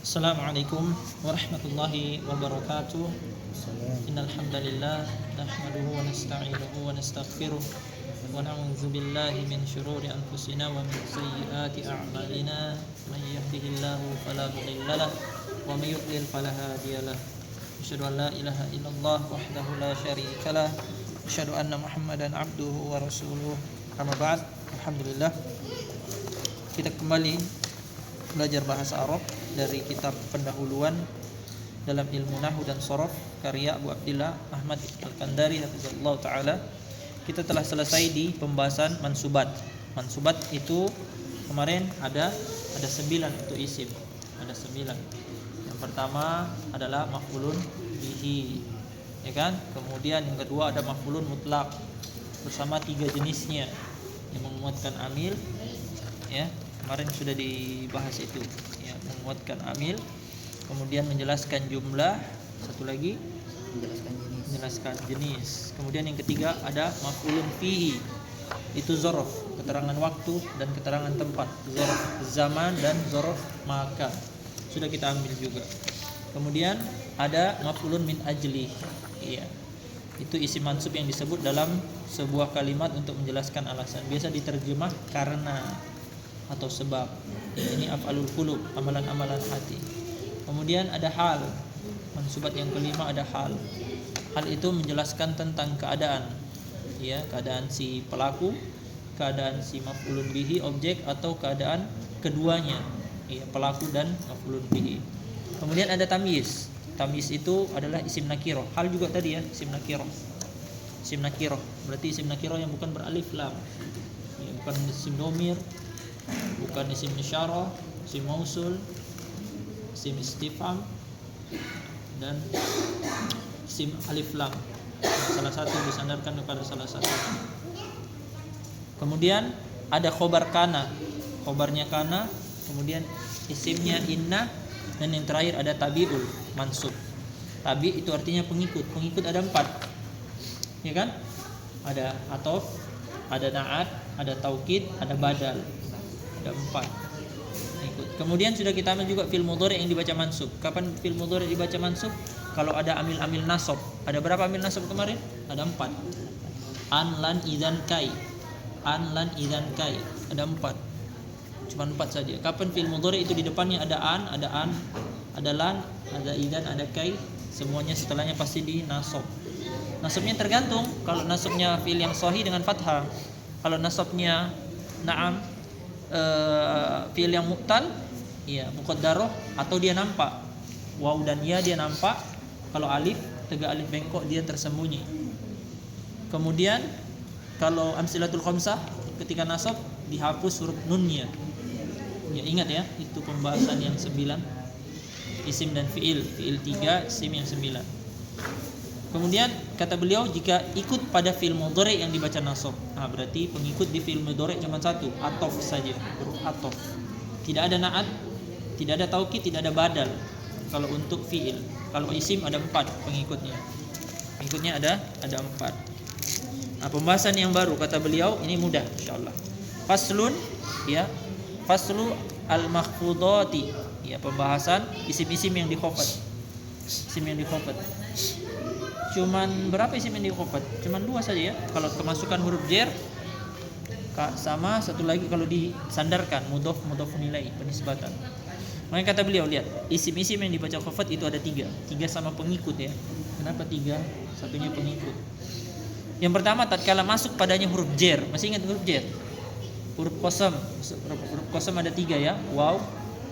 Assalamualaikum warahmatullahi wabarakatuh. Innal hamdalillah nahmaduhu wa nasta'inuhu wa nastaghfiruh wa na'udzu billahi min shururi anfusina wa min sayyiati a'malina. May yahdihillahu fala mudilla lahu wa may yudlil fala hadiya lahu. Asyhadu an la ilaha illallah wahdahu la syarika lah. Asyhadu anna Muhammadan abduhu wa rasuluh. Amma ba'd. Alhamdulillah. Kita kembali belajar bahasa Arab dari kitab pendahuluan dalam ilmu nahwu dan shorof karya Abu Abdillah Ahmad Al-Kandari hafizahullah taala. Kita telah selesai di pembahasan mansubat. Mansubat itu kemarin ada 9 untuk isim. Ada 9. Yang pertama adalah maf'ulun bihi. Ya kan? Kemudian yang kedua ada maf'ulun mutlak bersama 3 jenisnya yang menguatkan amil, ya. Kemarin sudah dibahas itu, ya, menguatkan amil, kemudian menjelaskan jumlah, satu lagi menjelaskan jenis. Kemudian yang ketiga ada maf'ulun fihi. Itu zorof, keterangan waktu dan keterangan tempat. Zorof zaman dan zorof maka. Sudah kita ambil juga. Kemudian ada maf'ulun min ajli. Iya. Itu isim mansub yang disebut dalam sebuah kalimat untuk menjelaskan alasan. Biasa diterjemah karena atau sebab. Ini af'alul qulub, amalan-amalan hati. Kemudian ada hal. Mansubat yang kelima ada hal. Hal itu menjelaskan tentang keadaan, ya, keadaan si pelaku, keadaan si maf'ulun bihi objek, atau keadaan keduanya, ya, pelaku dan maf'ulun bihi. Kemudian ada tamyiz. Tamyiz itu adalah isim nakirah. Hal juga tadi, ya, isim nakirah. Isim nakirah berarti isim nakirah yang bukan beralif lam, ya, bukan isim domir, bukan isim isyarah, isim mausul, isim istifham, dan isim alif lam. Salah satu disandarkan kepada salah satu. Kemudian ada khobar kana, khobarnya kana, kemudian isimnya inna, dan yang terakhir ada tabi'ul mansub. Tabi' itu artinya pengikut. Pengikut ada 4, ya kan? Ada atof, ada na'at, ada taukid, ada badal. Ada 4 ikut. Kemudian sudah kita ambil juga fi'il mudhari' yang dibaca mansub. Kapan fi'il mudhari' dibaca mansub? Kalau ada amil-amil nasab. Ada berapa amil nasab kemarin? Ada 4. An, lan, idzan, kai. An, lan, idzan, kai. Ada 4. Cuma 4 saja. Kapan fi'il mudhari' itu di depannya ada an, ada lan, ada idzan, ada kai. Semuanya setelahnya pasti di nasab. Nasabnya tergantung. Kalau nasabnya fi'il yang sahih dengan fathah. Kalau nasabnya na'am, fi'il yang mu'tal, ya, muqaddarah, atau dia nampak. Waw dan ya dia nampak. Kalau alif, tegak alif bengkok, dia tersembunyi. Kemudian kalau amsilatul khamsah, ketika nasab dihapus huruf nunnya. Ya, ingat, ya, itu pembahasan yang 9. Isim dan fi'il. Fi'il 3, isim yang 9. Kemudian kata beliau, jika ikut pada fi'il mudhari' yang dibaca nasab, berarti pengikut di fi'il mudhari' cuma satu, atof saja, huruf atof. Tidak ada na'at, tidak ada taukid, tidak ada badal. Kalau untuk fi'il, kalau isim ada 4 pengikutnya. Pengikutnya ada 4. Pembahasan yang baru kata beliau ini mudah insyaallah. Faslun, ya, faslu al-makhfudati, ya, pembahasan isim-isim yang dikhafat. Isim yang dikhafat. Cuman berapa isim yang dikhafat? Cuman 2 saja, ya. Kalau kemasukan huruf jar, sama satu lagi kalau disandarkan mudhof nilai penisbatan. Makanya kata beliau, lihat, isim-isim yang dibaca khafat itu ada 3 sama pengikut, ya. Kenapa 3? Satunya pengikut. Yang pertama tatkala masuk padanya huruf jar. Masih ingat huruf jar? Huruf qasam. Huruf qasam ada 3, ya. Waw,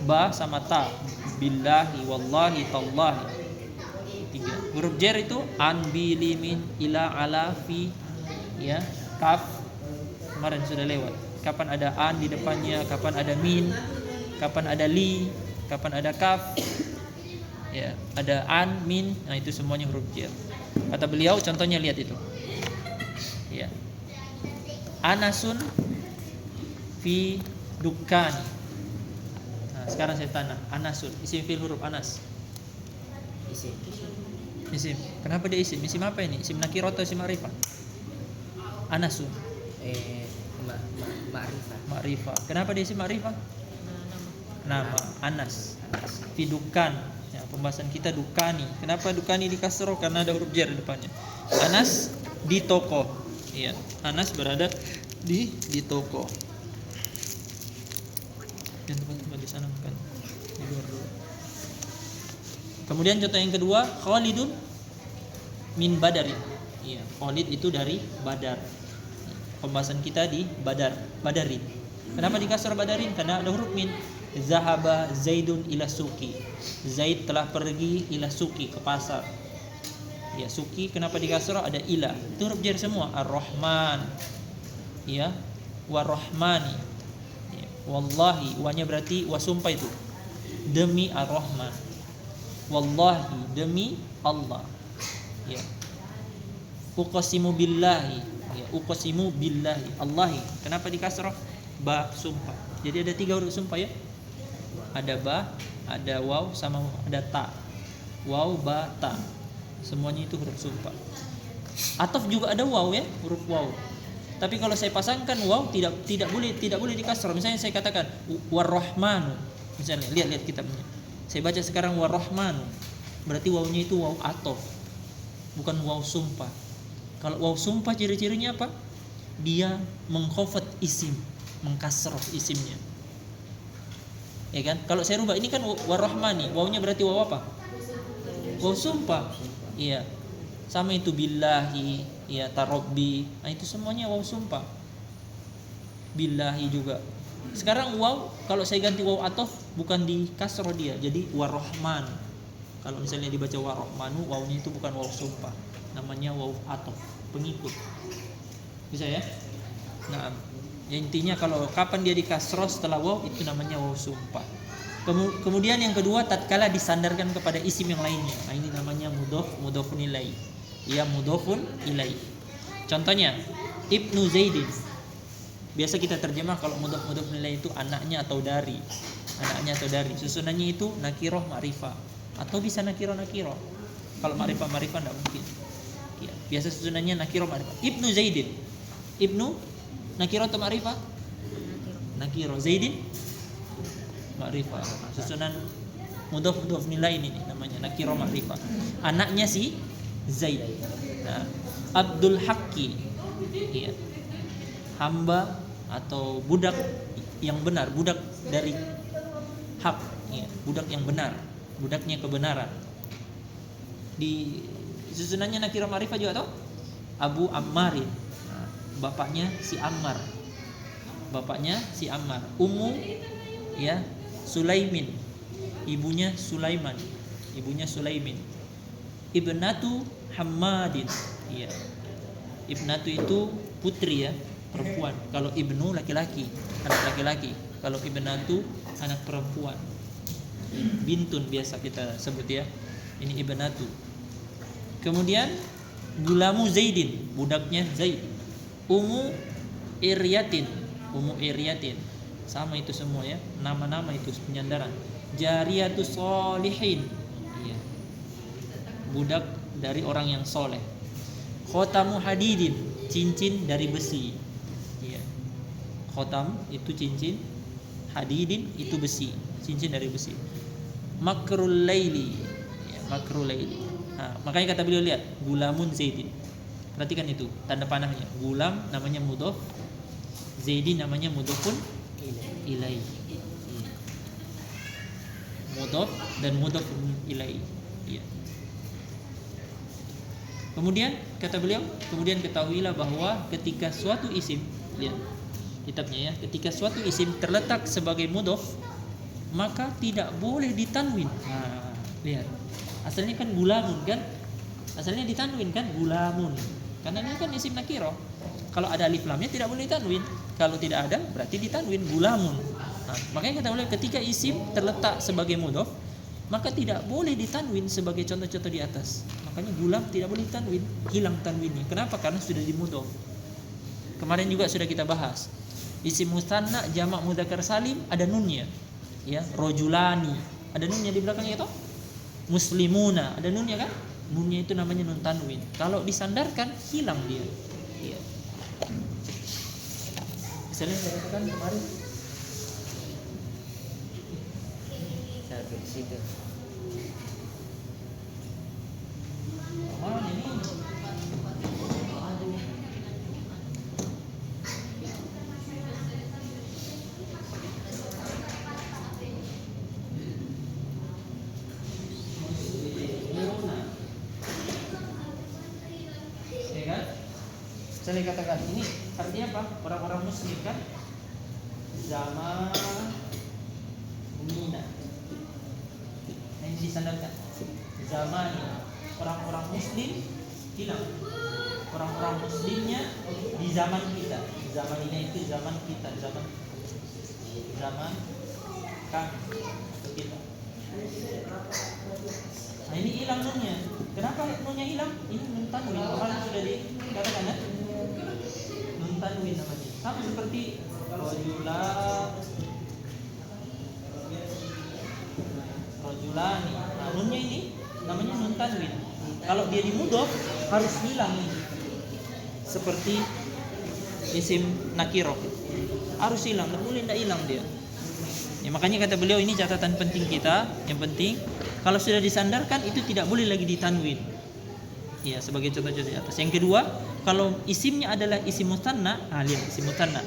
ba, sama ta. Billahi, wallahi, tallahi. 3. Huruf jar itu an, bi, li, min, ila, ala, fi, ya, kaf. Kemarin sudah lewat. Kapan ada an di depannya, kapan ada min, kapan ada li, kapan ada kaf, ya, ada an, min. Nah, itu semuanya huruf jar. Kata beliau, contohnya lihat itu, ya, anasun fi dukkani. Nah, sekarang saya tanya, anasun isim fi'il huruf anas. Isim. Kenapa dia isim? Isim apa ini? Isim nakirah atau isim ma'rifah? Anasun. Ma'rifah. Kenapa dia isim ma'rifah? Nama. Anas. Fidukan. Ya, pembahasan kita dukani. Kenapa dukani di kasroh? Karena ada huruf jar di depannya. Anas di toko. Iya, Anas berada di toko. Dan teman-teman di sana bukan di luar dulu. Kemudian contoh yang kedua, Khalidun min Badarin. Iya, Khalid itu dari Badar. Pembahasan kita di Badarin. Kenapa di kasroh Badarin? Karena ada huruf min. Zahaba Zaidun ila suki. Zaid telah pergi ila suki, ke pasar. Ya, suki kenapa di kasroh? Ada ila. Itu huruf jar semua. Ar-Rahman. Ya, War-Rahmani. Ya, wallahi, wanya berarti wasumpah itu. Demi Ar-Rahman. Wallahi, demi Allah. Ya. Uqsimu billahi. Ya, uqsimu billahi. Allahi. Kenapa di kasroh? Ba sumpah. Jadi ada 3 huruf sumpah ya. Ada ba, ada waw, sama ada ta. Waw, ba, ta. Semuanya itu huruf sumpah. Ataf juga ada waw ya, huruf waw. Tapi kalau saya pasangkan waw tidak boleh di kasroh. Misalnya saya katakan War-Rahmanu. Misalnya lihat kitabnya. Saya baca sekarang War-Rahmanu. Berarti wawnya itu waw ataf. Bukan waw sumpah. Kalau waw sumpah ciri-cirinya apa? Dia mengkhafat isim, mengkasroh isimnya. Ya kan? Kalau saya rubah ini kan War-Rahmani, wawnya berarti waw apa? Waw sumpah. Iya. Sama itu billahi, ya tarabbi. Nah, itu semuanya waw sumpah. Billahi juga. Sekarang waw kalau saya ganti waw ataf bukan di kasroh dia, jadi War-Rahman. Kalau misalnya dibaca War-Rahmanu, wawnya itu bukan waw sumpah. Namanya waw ataf, pengikut. Bisa ya? Nah, ya intinya kalau kapan dia di kasroh setelah waw itu namanya waw sumpah. Kemudian yang kedua, tatkala disandarkan kepada isim yang lainnya. Nah, ini namanya mudhofun ilaih. Ya, mudhofun ilaih. Contohnya Ibnu Zaidin. Biasa kita terjemah kalau mudhofun ilaih itu anaknya atau dari. Anaknya atau dari. Susunannya itu nakiroh ma'rifah atau bisa nakiroh. Kalau ma'rifah enggak mungkin. Ya, biasa susunannya nakiroh ma'rifah. Ibnu Zaidin. Ibnu nakiroh atau ma'rifah? Nakiroh. Zaidin ma'rifah. Susunan mudhof ilaih ini namanya nakiroh ma'rifah. Anaknya si Zaid. Nah, Abdul Haqqi. Iya. Hamba atau budak yang benar, budak dari hak, ya, budak yang benar, budaknya kebenaran. Di susunannya nakirah ma'rifah juga toh? Abu Ammarin. Nah, bapaknya si Ammar. Ummu ya Sulaimin. Ibunya Sulaiman. Ibnatu Hammadin. Iya. Ibnatu itu putri ya, perempuan. Kalau ibnu laki-laki, anak laki-laki. Kalau ibnatu anak perempuan. Bintun biasa kita sebut ya. Ini ibnatu. Kemudian gulamu Zaidin, budaknya Zaid. Ummu Iryatin. Sama itu semua ya, nama-nama itu penyandaran. Jariyatus solihin. Iya. Budak dari orang yang soleh. Khotamu hadidin, cincin dari besi. Iya. Khotam itu cincin, hadidin itu besi, cincin dari besi. Makrul laili, ya, makrul laili. Nah, makanya kata beliau lihat, gulamun Zaidin. Perhatikan itu tanda panahnya. Gulam namanya mudhof, Zaidin namanya mudhofun ilaih. Mudhof dan mudhofun ilaih. Iya. Kemudian kata beliau, kemudian ketahuilah bahwa ketika suatu isim, lihat kitabnya ya, ketika suatu isim terletak sebagai mudhof, maka tidak boleh ditanwin. Nah, lihat. Asalnya kan gulamun kan? Asalnya ditanwin kan gulamun. Karena ini kan isim nakirah. Kalau ada alif lamnya tidak boleh ditanwin. Kalau tidak ada berarti ditanwin gulamun. Nah, makanya kata beliau ketika isim terletak sebagai mudhof, maka tidak boleh ditanwin sebagai contoh-contoh di atas. Makanya gulam tidak boleh ditanwin, hilang tanwinnya. Kenapa? Karena sudah dimudhof. Kemarin juga sudah kita bahas. Isim musanna jamak mudzakkar salim ada nunnya. Ya, rojulani ada nunnya di belakangnya toh. Muslimuna ada nunnya kan? Nunnya itu namanya nun tanwin. Kalau disandarkan hilang dia. Iya. Misalnya saya katakan kemarin situ. Mana ini? Ya kan? Saya katakan ini artinya apa? Orang-orang muslim kan? Zaman Mina. Yang disandarkan. Zaman orang-orang muslim hilang. Orang-orang muslimnya di zaman kita. Zaman ini itu zaman kita, zaman kami atau kita. Nah ini hilang nunnya. Kenapa nunnya hilang? Ini nun tanwin. Kemarin sudah dikatakan ya. Nun tanwin namanya. Sama seperti rojulani. Nah nunnya ini namanya nun tanwin. Kalau dia di mudhof harus hilang nih. Seperti isim nakiro. Harus hilang, enggak boleh enggak hilang dia. Ya, makanya kata beliau ini catatan penting kita. Yang penting kalau sudah disandarkan itu tidak boleh lagi ditanwin. Ya, sebagai contoh-contoh di atas. Yang kedua, kalau isimnya adalah isim musanna, lihat isim musanna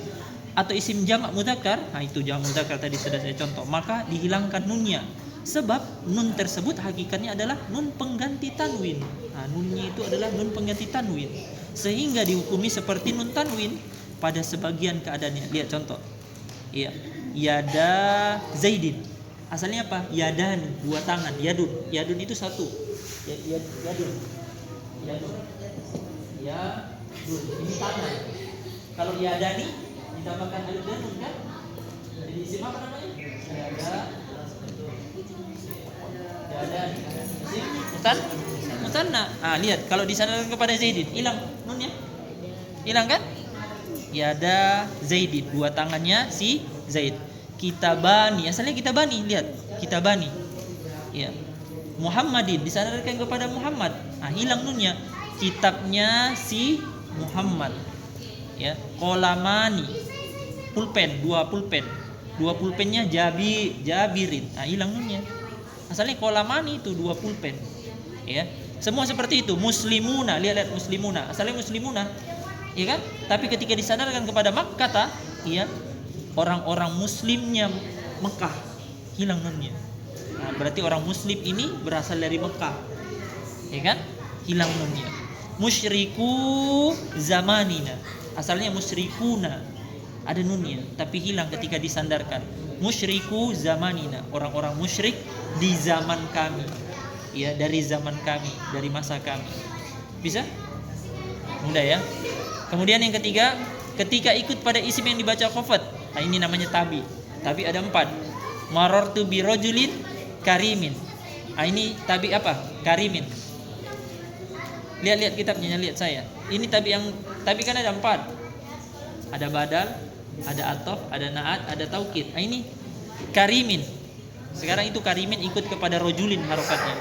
atau isim jamak mudzakkar, itu jamak mudzakkar tadi sudah saya contoh, maka dihilangkan nunnya. Sebab nun tersebut hakikatnya adalah nun pengganti tanwin. Nunnya itu adalah nun pengganti tanwin. Sehingga dihukumi seperti nun tanwin pada sebagian keadaannya. Lihat contoh. Iya. Yada Zaidin. Asalnya apa? Yadan, dua tangan. Yadun. Yadun itu satu. Yadun. Yadun. Yadun. Ini tangan. Kalau yadani ditambahkan alif dan nun kan? Jadi isim apa namanya? Yadani. Isim musanna. Lihat kalau disandarkan kepada Zaidin, hilang nunnya. Hilang kan? Yada Zaidin, dua tangannya si Zaid. Kitabani, asalnya kitabani, lihat, kitabani. Ya. Muhammadin disandarkan kepada Muhammad. Hilang nunnya. Kitabnya si Muhammad. Ya. Kolamani, pulpen, dua pulpen. Dua pulpennya Jabirin. Hilang nunnya. Asalnya kolamani itu dua pulpen. Ya. Semua seperti itu. Muslimuna, lihat muslimuna. Asalnya muslimuna. Ya kan? Tapi ketika disandarkan kepada Makkah, ya, orang-orang muslimnya Mekah, hilang nunnya. Berarti orang muslim ini berasal dari Mekah. Ya kan? Hilang nunnya. Musyriku zamanina. Asalnya musyrikuna. Ada nunnya, tapi hilang ketika disandarkan. Musyriku zamanina, orang-orang musyrik di zaman kami. Ya, dari zaman kami, dari masa kami. Bisa? Mudah ya? Kemudian yang ketiga, ketika ikut pada isim yang dibaca khafat. Ini namanya tabi. Tabi ada 4. Marartu bi rajulin karimin. Ini tabi apa? Karimin. Lihat kitabnya, lihat saya. Ini tabi kan ada 4. Ada badal, ada atof, ada naat, ada taukid. Ini karimin. Sekarang itu karimin ikut kepada rajulin harokatnya.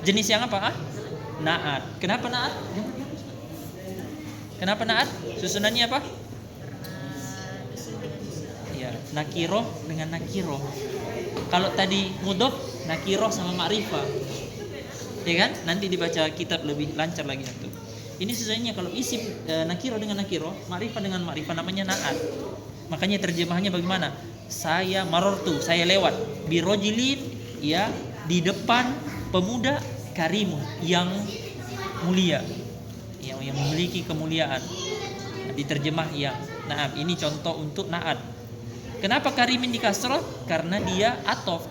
Jenis yang apa? Naat. Kenapa naat? Kenapa naat? Susunannya apa? Ya, nakiro dengan nakiro. Kalau tadi mudhof, nakiro sama ma'rifah. Ya kan? Nanti dibaca kitab lebih lancar lagi itu. Ini sesuainya kalau isim nakiro dengan nakiro, ma'rifah dengan ma'rifah namanya naat. Makanya terjemahannya bagaimana? Saya marortu, saya lewat birojilin, ya, di depan pemuda karimun yang mulia. Yang memiliki kemuliaan. Diterjemah yang naat. Ini contoh untuk naat. Kenapa karimin dikasroh? Karena dia atof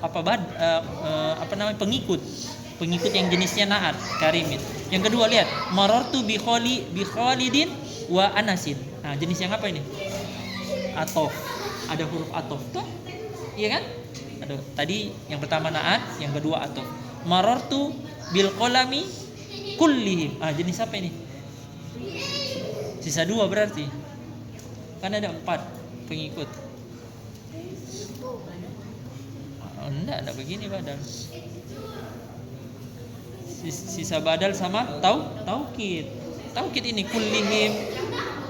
pengikut yang jenisnya naat, karimin. Yang kedua lihat, marartu bi Khalidin wa Anasin. Jenis yang apa ini? Atof. Ada huruf atof tuh. Iya kan? Tadi yang pertama naat, yang kedua atof. Marartu bil qalami kullihim. Jenis apa ini? Sisa 2 berarti. Kan ada 4 pengikut. Enggak begini badal. Sisa badal sama taukid. Taukid ini kullihim.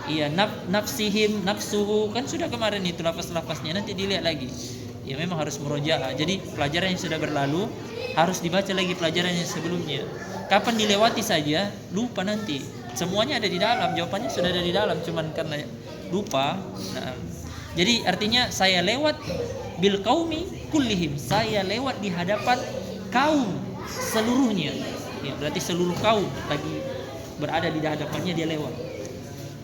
Iya, nafsihim, nafsuhu. Kan sudah kemarin itu lafaz-lafaznya, nanti dilihat lagi. ya memang harus murojaah. Jadi pelajaran yang sudah berlalu harus dibaca lagi pelajaran yang sebelumnya. Kapan dilewati saja lupa nanti. Semuanya ada di dalam, jawabannya sudah ada di dalam, cuman karena lupa. Nah, jadi artinya saya lewat bil qaumi kullihim, saya lewat di hadapan kaum seluruhnya. Ya, berarti seluruh kaum lagi berada di hadapannya, dia lewat.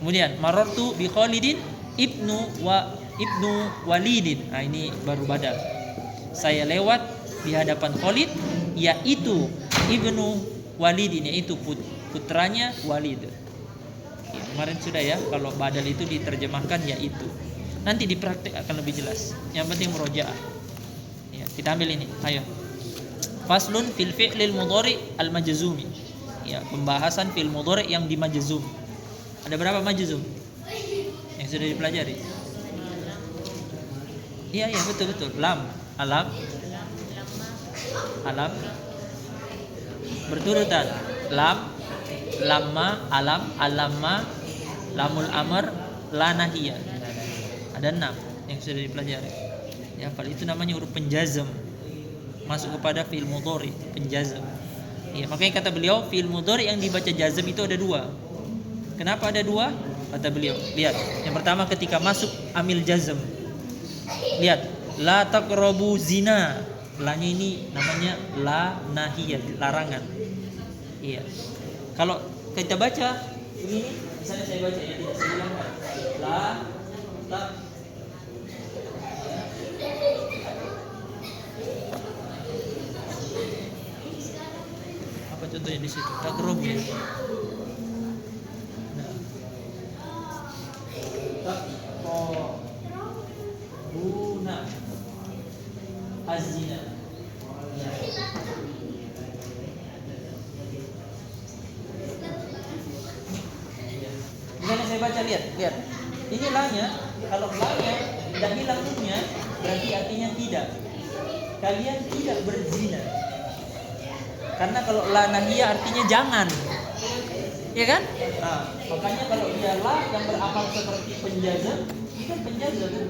Kemudian marartu bi Khalidin ibnu Walidin. Nah, ini baru badal. Saya lewat di hadapan Khalid, yaitu ibnu Walidin, yaitu putranya Walid. Ya, kemarin sudah ya, kalau badal itu diterjemahkan yaitu. Nanti di praktik akan lebih jelas. Yang penting murojaah. Ya, kita ambil ini. Ayo. Faslun fil fi'lil mudhari al majzumi. Ya, pembahasan fi'il mudhari yang dimajzum. Ada berapa majzum yang sudah dipelajari? Iya, betul. Lam, alam, berturutan. Lam, lamma, alam, alamma, lamul amr, la nahiyah. Ada 6 yang sudah dipelajari. Ya, hafal itu namanya huruf penjazm. Masuk kepada fi'il mudhari, penjazm. Ya, makanya kata beliau fi'il mudhari yang dibaca jazm itu ada 2. Kenapa ada 2? Kata beliau, lihat. Yang pertama ketika masuk amil jazm. Lihat, la taqrabu zina. La-nya ini namanya la nahiyah, larangan. Iya. Kalau kita baca ini, misalnya saya baca ya, tidak saya hilangkan. La ta. Apa contohnya di situ? Taqrabu ya. Taqrabuna az-zina. Misalnya saya baca, lihat. Ini la-nya, kalau la-nya tidak hilang nunnya, berarti artinya tidak. Kalian tidak berzina. Karena kalau la nahiyah artinya jangan. Ya kan? Nah, makanya kalau dia la yang beramal seperti penjazm, ini kan penjazm.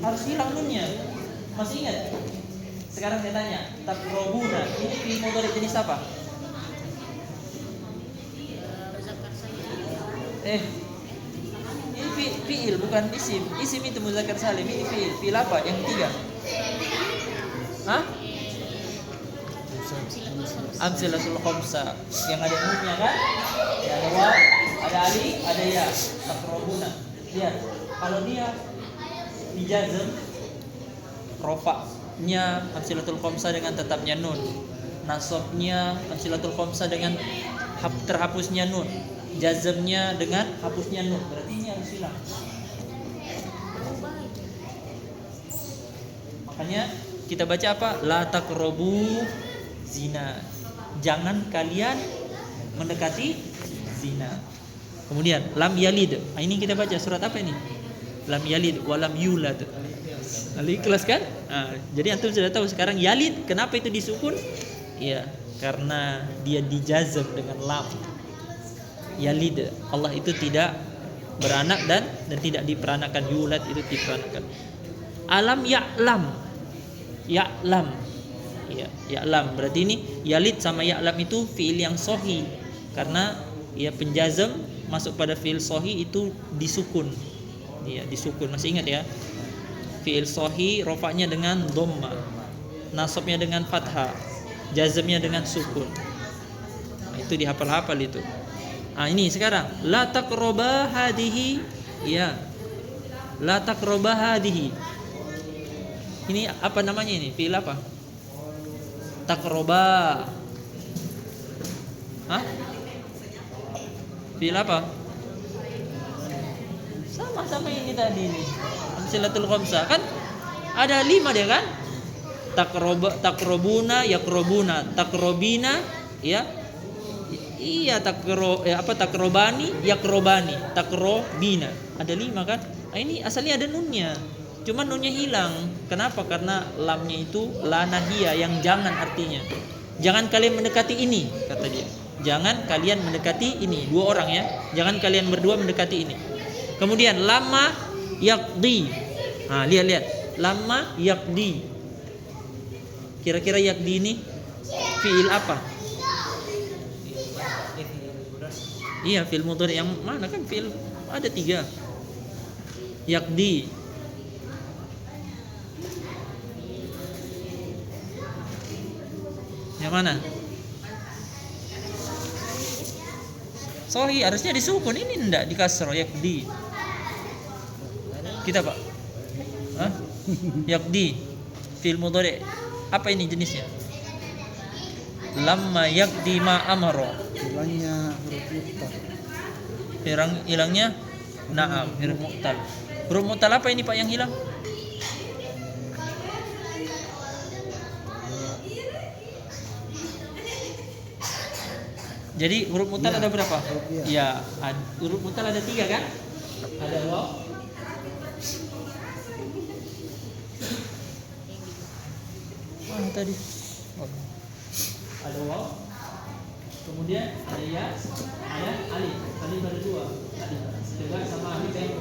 Harus hilang nunnya. Masih ingat? Sekarang saya tanya, taqrabuna ini fi'il mudhari jenis apa? Ini fi'il bukan isim. Isim itu muzakkar salim, ini fi'il. Fi'il apa? Yang ketiga. Hah? Amsilatul khamsa. Yang ada nunnya kan? Ya, ada waw, ada alif, ada ya. Taqrabuna. Lihat, kalau dia dijazm, rofa'nya amsilatul khamsa dengan tetapnya nun. Nasabnya amsilatul khamsa dengan terhapusnya nun. Jazmnya dengan hapusnya nun. Berarti ini harus hilang. Makanya kita baca apa? La taqrabu zina. Jangan kalian mendekati zina. Kemudian lam yalid. Ini kita baca surat apa ini? Lam yalid wa lam yulad. Al-Ikhlas kan? Jadi antum sudah tahu sekarang yalid kenapa itu disukun? Iya, karena dia dijazm dengan lam. Yalid, Allah itu tidak beranak dan tidak diperanakan. Yulad itu diperanakan. Alam ya'lam. Ya'lam. Ya, ya'lam. Berarti ini yalid sama ya'lam itu fiil yang sahih. Karena ya penjazm masuk pada fiil sahih itu disukun. Ya, disukun. Masih ingat ya? Fiil sahih rofa'nya dengan dhamma. Nasabnya dengan fathah. Jazmnya dengan sukun. Nah, itu dihafal-hafal itu. Ini sekarang la taqraba hadhihi. Ya. La taqraba hadhihi. Ini apa namanya ini? Fi'il apa? Taqraba. Hah? Fi'il apa? Sama-sama ini tadi nih. Amsilatul khamsa kan ada 5 dia kan? Taqrabuna, yaqrabuna, taqrabina, ya. Iya, takrobani, yakrobani, takrobina. Ada 5 kan? Ini asalnya ada nunnya. Cuma nunnya hilang. Kenapa? Karena lamnya itu la nahiyah, yang jangan artinya. Jangan kalian mendekati ini, kata dia. Jangan kalian mendekati ini. 2 orang ya. Jangan kalian berdua mendekati ini. Kemudian lama Yaqdi. Nah, lihat. Lama yaqdi. Kira-kira yaqdi ini fiil apa? Iya, fiil mudhari yang mana kan fiil ada 3. Yaqdi. Yang mana? Sohi harusnya disukun, ini enggak di kasro yaqdi. Kita Pak. Hah? Yaqdi. Fi'il mudhari. Apa ini jenisnya? Lamma yaqdi ma amara. Hilangnya huruf mu'tal. Hilangnya na'am, huruf mu'tal. Huruf mu'tal apa ini Pak yang hilang? Jadi huruf mu'tal ada berapa? Ya, huruf mu'tal ada 3 kan? Ada waw. Mana tadi? Oh. Ada waw. Kemudian ada ya, ada alif. Alif ada 2. Alif tegak sama alif yang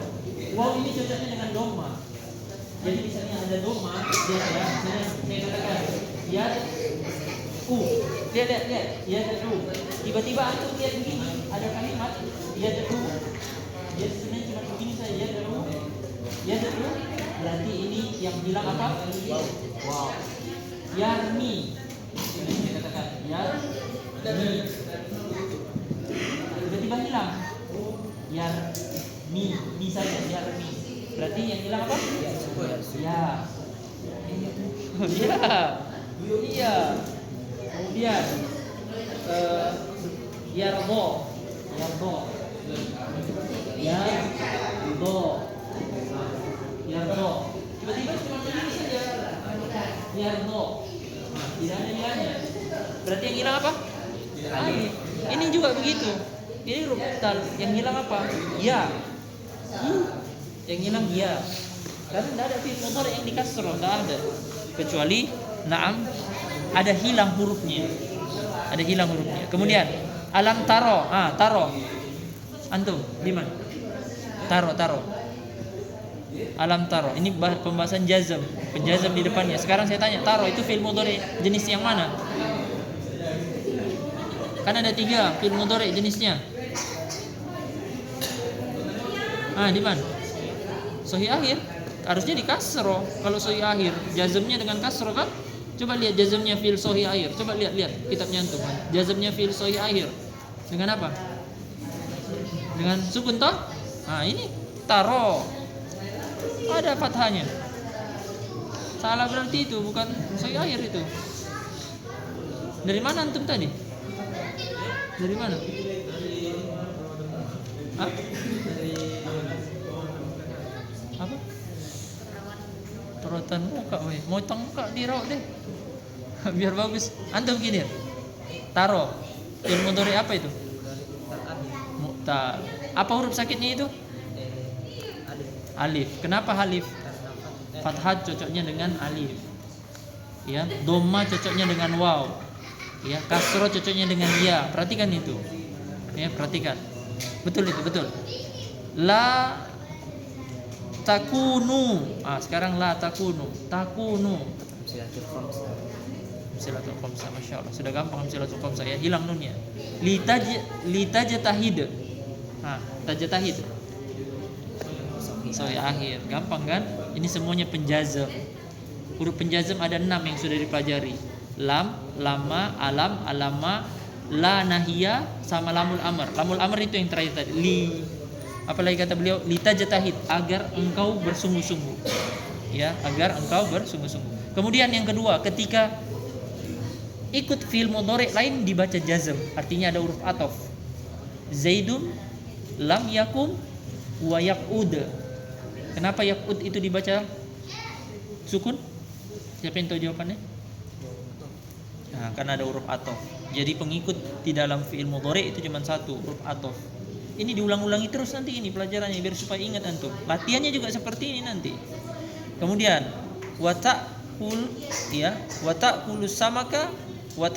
waw ini cocoknya dengan doma. Jadi misalnya ada doma, dia ya, misalnya saya katakan ya lihat ya dadu. Tiba-tiba antum lihat begini, ada kalimat ya dadu. Dia sebenarnya cuma begini saja ya dadu. Berarti ini yang bilang apa? Wow. Yarmi. Ini saya katakan yarmi. Tiba-tiba hilang. Yarmi, mi saja yarmi. Berarti yang hilang apa? Ya. Iya. Kemudian yardo. Tiba-tiba cuma begini saja. Yardo. Tidak ada hilangnya. Berarti yang hilang apa? Alif. Ini juga begitu. Ini huruf mu'tal. Yang hilang apa? Ya. Yang hilang ya. Karena tidak ada fi'il mudhari yang dikasroh, tidak ada. Kecuali na'am ada hilang hurufnya. Kemudian alam taro. Taro. Antum di mana? Taro. Alam taro. Ini pembahasan jazm. Penjazm di depannya. Sekarang saya tanya, taro itu fi'il mudhari jenis yang mana? Kan ada 3 fi'il mudhari jenisnya. Di mana? Sahih akhir. Harusnya di kasro. Kalau sahih akhir, jazmnya dengan kasro kan? Coba lihat jazmnya fi'il sahih akhir. Coba lihat kitabnya antum. Jazmnya fi'il sahih akhir. Dengan apa? Dengan sukun toh? Ini taro. Ada fathahnya. Salah berarti itu, bukan sahih akhir itu. Dari mana antum tadi? Dari mana? Apa? Perawatan muka, motong muka dirawat deh. Biar bagus. Antum gini. Taro. Fi'il mudhari apa itu? Mu'tal. Apa huruf sakitnya itu? Alif. Kenapa alif? Fathah cocoknya dengan alif. Ya, dhamma cocoknya dengan waw. Ya, kasroh cocoknya dengan ya. Perhatikan itu. Ya, perhatikan. Betul itu, betul. La takunu. Sekarang la takunu. Takunu. Amsilatul khamsah, Masya Allah. Sudah gampang amsilatul khamsah ya. Hilang nunnya. Litajtahid. Tajtahid. Sahih akhir. Gampang kan? Ini semuanya penjazm. Huruf penjazm ada 6 yang sudah dipelajari. Lam, lama, alam, alama, la nahiyah sama lamul amr. Lamul amr itu yang terakhir tadi. Li. Apalagi kata beliau, litajtahid, agar engkau bersungguh-sungguh. Ya, agar engkau bersungguh-sungguh. Kemudian yang kedua, ketika ikut fi'il mudhari lain dibaca jazm, artinya ada huruf ataf. Zaidun lam yakum wa yaqud. Kenapa yaqud itu dibaca sukun? Siapa yang tahu jawabannya? Karena ada huruf ataf. Jadi pengikut di dalam fi'il mudhari itu cuma satu, huruf ataf. Ini diulang-ulangi terus nanti ini pelajarannya biar supaya ingat antum. Latihannya juga seperti ini nanti. Kemudian wa ta'kul samaka wa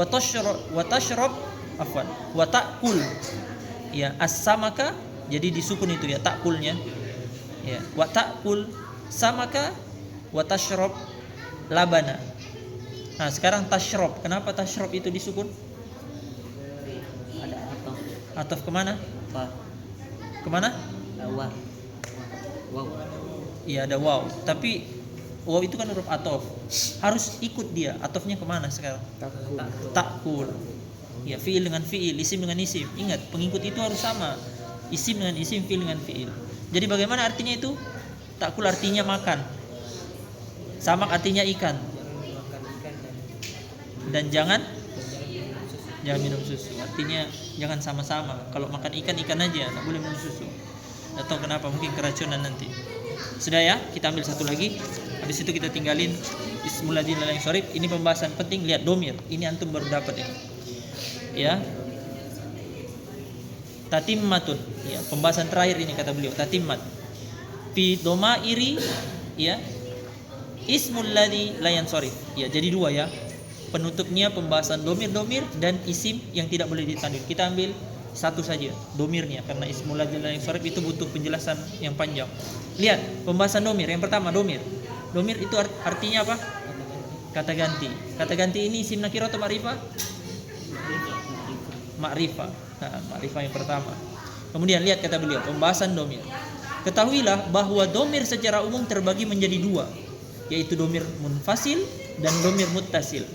tashrab wa ta'kul. Ya, as-samaka jadi disukun itu ya ta'kulnya. Ya, wa ta'kul samaka wa tashrab labana. Nah, sekarang tashrob. Kenapa tashrob itu disukun? Ada atau Ataf kemana? apa? Kemana? Wow. Wow. Iya, ada waw. Tapi waw itu kan huruf atof. Harus ikut dia. Atofnya kemana sekarang? Takul. Takul. Ya, fiil dengan fiil, isim dengan isim. Ingat, pengikut itu harus sama. Isim dengan isim, fiil dengan fiil. Jadi bagaimana artinya itu? Takul artinya makan. Samak artinya ikan. Dan jangan minum susu. Artinya jangan sama-sama. Kalau makan ikan aja, tak boleh minum susu. Atau kenapa? Mungkin keracunan nanti. Sudah ya, kita ambil satu lagi. Habis itu kita tinggalin Bismillahirrahmanirrahim. Ini pembahasan penting. Lihat domir. Ini antum baru dapat ini. Ya. Tatimmatun. Ya, pembahasan terakhir ini kata beliau. Tatimmat. Fi domairi. Ya. Ismul ladzi la yansharif. Ya, jadi dua ya. Penutupnya pembahasan domir dan isim yang tidak boleh ditanwin. Kita ambil satu saja, domirnya, karena ismul ladzi la yansharif itu butuh penjelasan yang panjang. Lihat pembahasan domir. Yang pertama domir. Domir itu artinya apa? Kata ganti. Kata ganti ini isim nakirah atau ma'rifah? Ma'rifah. Nah, ma'rifah yang pertama. Kemudian lihat kata beliau pembahasan domir. Ketahuilah bahwa domir secara umum terbagi menjadi dua, yaitu domir munfasil dan domir muttasil.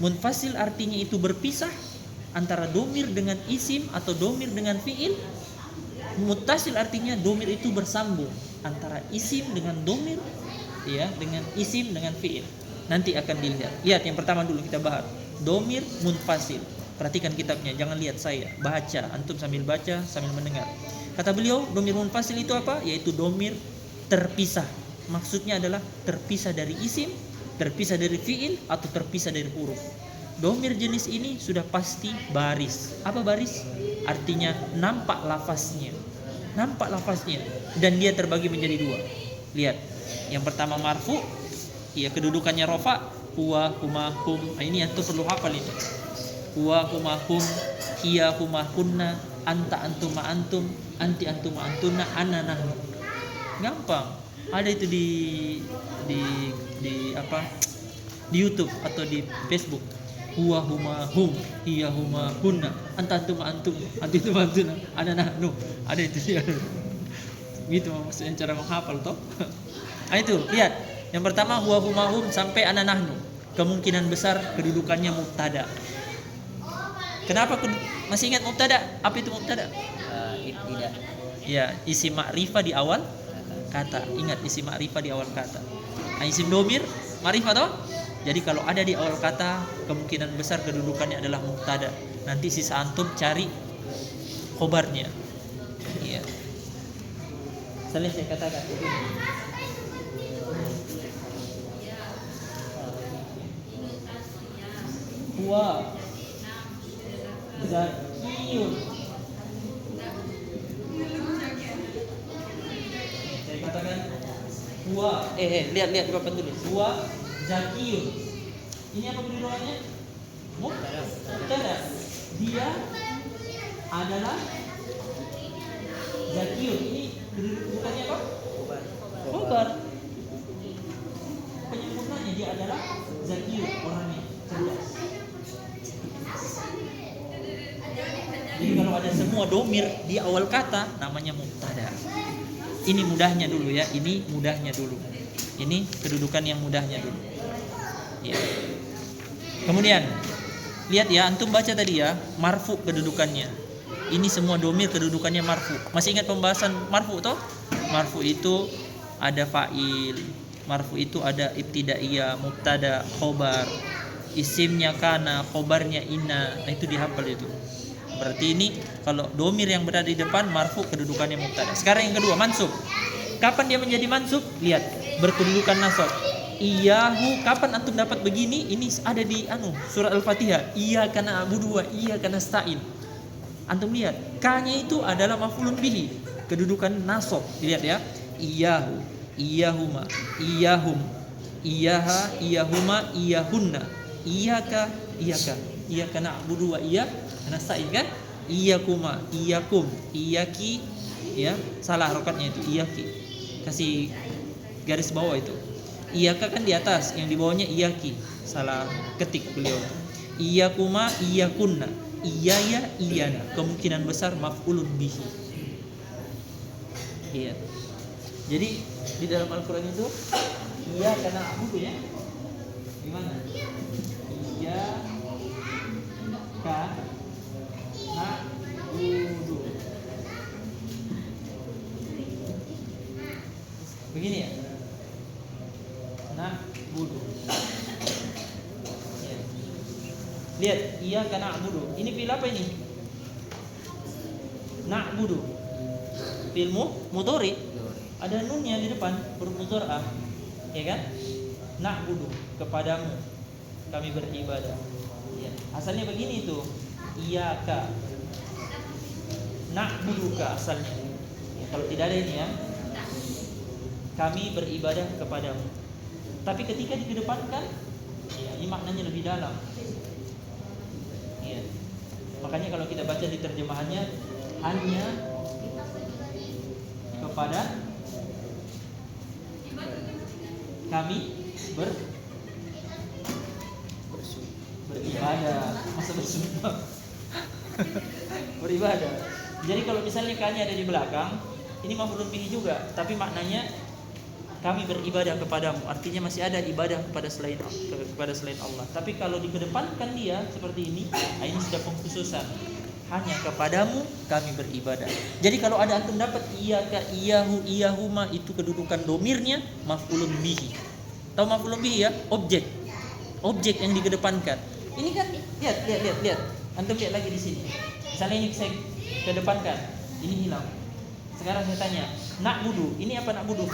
Munfasil artinya itu berpisah antara domir dengan isim atau domir dengan fiil. Muttasil artinya domir itu bersambung antara isim dengan domir, ya, dengan isim dengan fiil. Nanti akan dilihat. Lihat yang pertama dulu kita bahas. Domir munfasil. Perhatikan kitabnya, jangan lihat saya. Baca, antum sambil baca sambil mendengar. Kata beliau, domir munfasil itu apa? Yaitu domir terpisah. Maksudnya adalah terpisah dari isim, terpisah dari fiil, atau terpisah dari huruf. Domir jenis ini sudah pasti baris. Apa baris? Artinya nampak lafaznya. Nampak lafaznya. Dan dia terbagi menjadi dua. Lihat. Yang pertama marfu. Ya, kedudukannya rofa. Huwa, huma, hum. Nah, ini antum perlu hafal ini. Huwa, huma, hum. Hiya, huma, hunna. Anta, antum, ma, antum. Anti, antum, ma, antunna. Ana, nahnu. Gampang. Ada itu di apa? Di YouTube atau di Facebook. Huwa huma hum, hiya huma hunna, anta antum antum, antum antuna, ana nahnu. Ada itu dia. Gitu maksudnya cara menghafal toh. Nah, itu lihat. Yang pertama huwa huma hum sampai ana nahnu. Kemungkinan besar kedudukannya mubtada. Kenapa masih ingat mubtada? Apa itu mubtada? Tidak. Ya, isim ma'rifah di awal kata. Ingat isim ma'rifah di awal kata. Nah, isim domir ma'rifah toh? Jadi kalau ada di awal kata, kemungkinan besar kedudukannya adalah mubtada. Nanti sisa antum cari khobarnya. Iya. Selain saya katakan huwa zakiyun. Saya katakan huwa lihat di papan tulis. Huwa zakiyun. Ini apa kedudukannya? Mubtada. Dia adalah zakiyun. Ini kedudukannya apa? Khobar. Penyempurnanya dia adalah zakiyun, orangnya cerdas. Jadi kalau ada semua domir di awal kata, namanya mubtada. Ini mudahnya dulu ya. Ini mudahnya dulu. Ini kedudukan yang mudahnya dulu. Ya. Kemudian lihat ya, antum baca tadi ya, marfu kedudukannya. Ini semua domir kedudukannya marfu. Masih ingat pembahasan marfu toh? Marfu itu ada fa'il, marfu itu ada ibtidaiyah, mubtada, khobar, isimnya kana, khobarnya inna. Nah, itu dihafal itu. Berarti ini kalau domir yang berada di depan marfu kedudukannya mubtada. Sekarang yang kedua, mansub. Kapan dia menjadi mansub? Lihat, berkedudukan nasab. Iyahu, kapan antum dapat begini? Ini ada di surat Al-Fatihah. Iyyaka na'budu wa iyyaka nasta'in. Antum lihat, ka-nya itu adalah maf'ulun bihi, kedudukan nasab. Lihat ya. Iyahu, iyahuma, iyahum, iyaha, iyahuma, iyahunna. Iyyaka, iyyaka. Iyyaka na'budu wa iyyaka nasta'in kan? Iyyakuma, iyyakum, iyyaki, ya. Salah harokatnya itu iyyaki. kasih garis bawah itu. Iyaka kan di atas, yang di bawahnya iyaki. Salah ketik beliau. Iyakuma, iyakunna. Iyaya, iyana. Kemungkinan besar maf'ulun bihi. Iya. Jadi di dalam Al-Qur'an itu iyaka na'budu ya. Gimana? Iyaka na'budu. Begini ya. Na'budu. Ya. Lihat, iyaka na'budu. Ini fi'il apa ini? Na'budu. Fi'il mudhari. Ada nunnya di depan, huruf mudhari'ah. Ya kan? Na'budu, kepadamu kami beribadah. Ya. Asalnya begini itu. Iyaka na'buduka asalnya. Ya, kalau tidak ada ini ya. Kami beribadah kepadamu. Tapi ketika dikedepankan, ya, ini maknanya lebih dalam. Ya. Makanya kalau kita baca di terjemahannya hanya kepada kami beribadah. Masa bersumpah? Beribadah. Jadi kalau misalnya kanya ada di belakang, ini maf'ulun bihi juga, tapi maknanya kami beribadah kepadamu, artinya masih ada ibadah kepada selain Allah. Tapi kalau dikedepankan dia seperti ini, ini sudah pengkhususan. Hanya kepadamu kami beribadah. Jadi kalau ada antum dapat iyaka, iyahu, iyahuma, itu kedudukan domirnya maf'ulun bihi. Tahu maf'ulun bihi ya? Objek yang dikedepankan. Ini kan lihat. Antum lihat lagi di sini. Misalnya ini saya kedepankan, ini hilang. Sekarang saya tanya, na'budu, ini apa na'budu?